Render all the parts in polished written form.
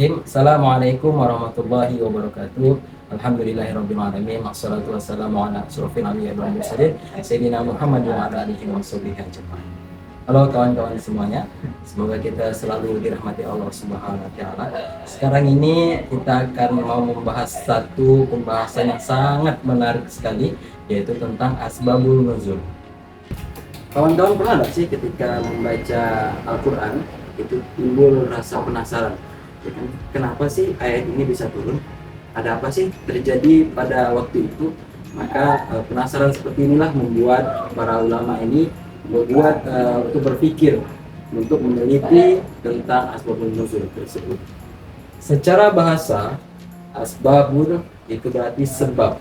Bismillahirrahmanirrahim. Assalamualaikum warahmatullahi wabarakatuh. Alhamdulillahirabbil alamin. Wassalatu wassalamu ala asyrofil anbiya'i wal mursalin sayyidina Muhammad wa ala alihi washabihi ajmain. Halo kawan-kawan semuanya. Semoga kita selalu dirahmati Allah Subhanahu wa taala. Sekarang ini kita akan mau membahas satu pembahasan yang sangat menarik sekali, yaitu tentang asbabul nuzul. Kawan-kawan pernah nggak sih ketika membaca Al-Quran itu timbul rasa penasaran? Ya kan? Kenapa sih ayat ini bisa turun? Ada apa sih terjadi pada waktu itu? Maka penasaran seperti inilah membuat para ulama ini untuk berpikir, untuk meneliti tentang asbabun nuzul tersebut. Secara bahasa, asbabun itu berarti sebab,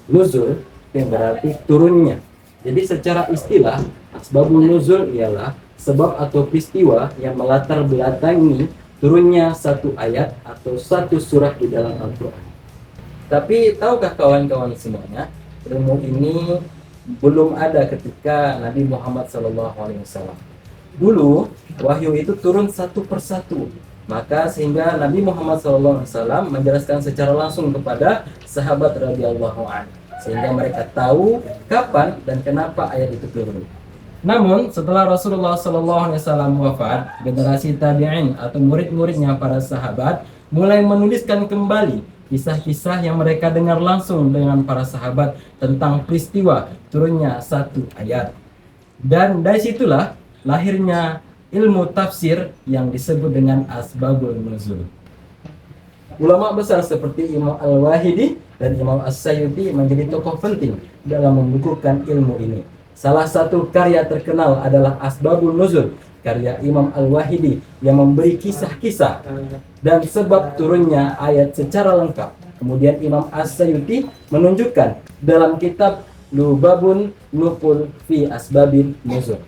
nuzul yang berarti turunnya. Jadi secara istilah, asbabun nuzul ialah sebab atau peristiwa yang melatar belakangi turunnya satu ayat atau satu surah di dalam Al-Quran. Tapi tahukah kawan-kawan semuanya, ilmu ini belum ada ketika Nabi Muhammad SAW. Dulu wahyu itu turun satu persatu, maka sehingga Nabi Muhammad SAW menjelaskan secara langsung kepada sahabat radhiyallahu anhu, sehingga mereka tahu kapan dan kenapa ayat itu turun. Namun setelah Rasulullah SAW wafat, generasi tabi'in atau murid-muridnya para sahabat mulai menuliskan kembali kisah-kisah yang mereka dengar langsung dengan para sahabat tentang peristiwa turunnya satu ayat. Dan dari situlah lahirnya ilmu tafsir yang disebut dengan asbabul nuzul. Ulama besar seperti Imam Al-Wahidi dan Imam As-Sayuti menjadi tokoh penting dalam membukukan ilmu ini. Salah satu karya terkenal adalah Asbabun Nuzul, karya Imam Al-Wahidi yang memberi kisah-kisah dan sebab turunnya ayat secara lengkap. Kemudian Imam As-Sayuti menunjukkan dalam kitab Lubabun Nuful fi Asbabin Nuzul.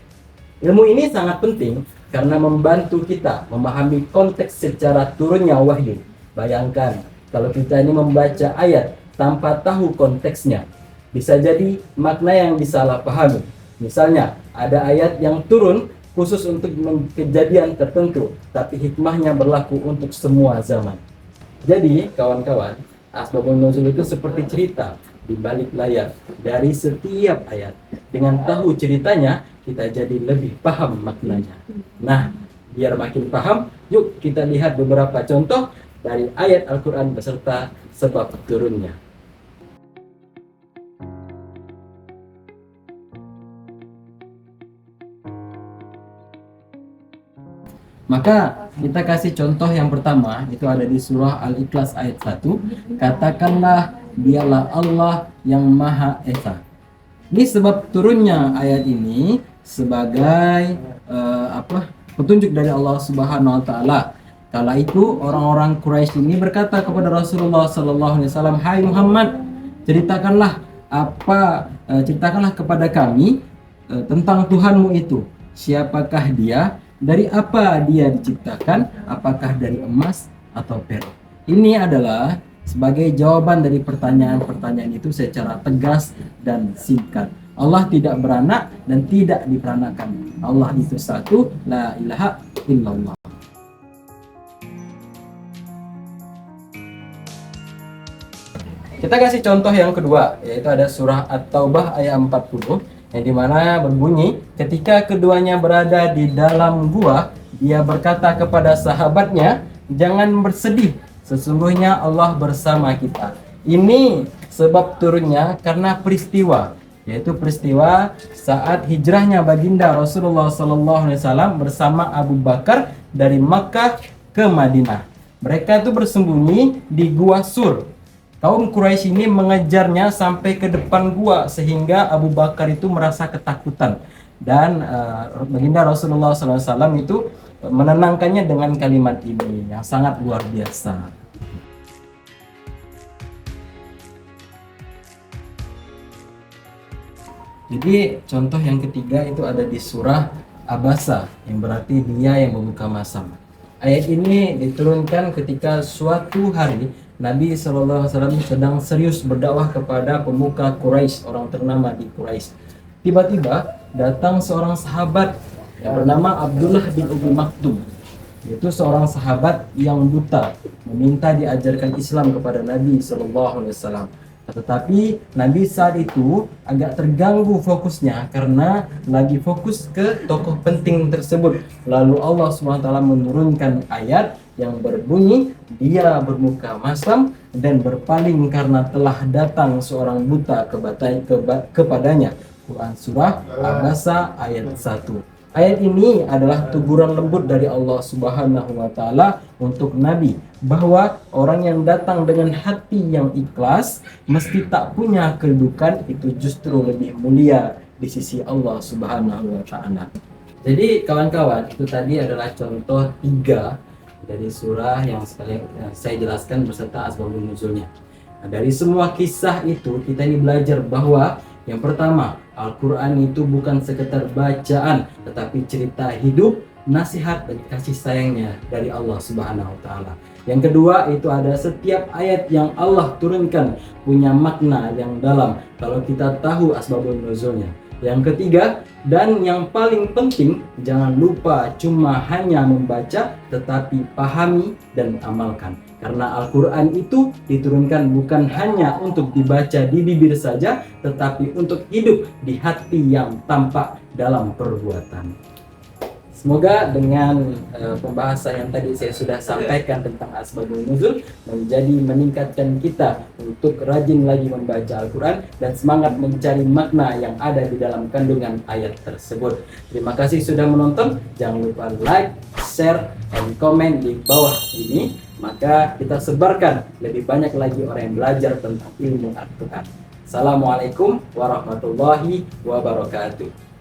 Ilmu ini sangat penting karena membantu kita memahami konteks secara turunnya wahyu. Bayangkan kalau kita ini membaca ayat tanpa tahu konteksnya, bisa jadi makna yang disalahpahami. Misalnya, ada ayat yang turun khusus untuk kejadian tertentu, tapi hikmahnya berlaku untuk semua zaman. Jadi, kawan-kawan, asbabun nuzul itu seperti cerita di balik layar dari setiap ayat. Dengan tahu ceritanya, kita jadi lebih paham maknanya. Nah, biar makin paham, yuk kita lihat beberapa contoh dari ayat Al-Quran beserta sebab turunnya. Maka kita kasih contoh yang pertama, itu ada di surah Al-Ikhlas ayat 1. Katakanlah dialah Allah yang Maha Esa. Ini sebab turunnya ayat ini sebagai petunjuk dari Allah Subhanahu wa taala. Kala itu orang-orang Quraisy ini berkata kepada Rasulullah SAW, "Hai Muhammad, ceritakanlah kepada kami tentang Tuhanmu itu. Siapakah dia? Dari apa dia diciptakan? Apakah dari emas atau perak?" Ini adalah sebagai jawaban dari pertanyaan-pertanyaan itu secara tegas dan singkat. Allah tidak beranak dan tidak diperanakan. Allah itu satu, la ilaha illallah. Kita kasih contoh yang kedua, yaitu ada surah At-Taubah ayat 40, yang dimana berbunyi, ketika keduanya berada di dalam gua, dia berkata kepada sahabatnya, "Jangan bersedih, sesungguhnya Allah bersama kita." Ini sebab turunnya karena peristiwa, yaitu peristiwa saat hijrahnya baginda Rasulullah SAW bersama Abu Bakar dari Makkah ke Madinah. Mereka itu bersembunyi di gua Sur. Kaum Quraisy ini mengejarnya sampai ke depan gua sehingga Abu Bakar itu merasa ketakutan, dan baginda Rasulullah SAW itu menenangkannya dengan kalimat ini yang sangat luar biasa. Jadi contoh yang ketiga itu ada di surah Abasa, yang berarti dia yang membuka masam. Ayat ini diturunkan ketika suatu hari Nabi SAW sedang serius berdakwah kepada pemuka Quraisy, orang ternama di Quraisy. Tiba-tiba datang seorang sahabat yang bernama Abdullah bin Ubi Maktum. yaitu seorang sahabat yang buta meminta diajarkan Islam kepada Nabi SAW. Tetapi Nabi saat itu agak terganggu fokusnya karena lagi fokus ke tokoh penting tersebut. Lalu Allah SWT menurunkan ayat yang berbunyi, dia bermuka masam dan berpaling karena telah datang seorang buta kepadanya. Quran Surah Abasa ayat 1. Ayat ini adalah teguran lembut dari Allah Subhanahu wa Ta'ala untuk Nabi, bahwa orang yang datang dengan hati yang ikhlas mesti tak punya kedudukan, itu justru lebih mulia di sisi Allah Subhanahu wa Ta'ala. Jadi kawan-kawan, itu tadi adalah contoh 3 dari surah yang saya jelaskan beserta asbabun nuzulnya. Nah, dari semua kisah itu kita ini belajar bahwa yang pertama, Al-Quran itu bukan sekedar bacaan, tetapi cerita hidup, nasihat, dan kasih sayangnya dari Allah Subhanahu wa Ta'ala. Yang kedua, itu ada setiap ayat yang Allah turunkan punya makna yang dalam kalau kita tahu asbabun nuzulnya. Yang ketiga, dan yang paling penting, jangan lupa cuma hanya membaca, tetapi pahami dan amalkan. Karena Al-Quran itu diturunkan bukan hanya untuk dibaca di bibir saja, tetapi untuk hidup di hati yang tampak dalam perbuatan. Semoga dengan pembahasan yang tadi saya sudah sampaikan tentang asbabun nuzul menjadi meningkatkan kita untuk rajin lagi membaca Al-Quran dan semangat mencari makna yang ada di dalam kandungan ayat tersebut. Terima kasih sudah menonton. Jangan lupa like, share, dan komen di bawah ini. Maka kita sebarkan lebih banyak lagi orang yang belajar tentang ilmu Al-Quran. Assalamualaikum warahmatullahi wabarakatuh.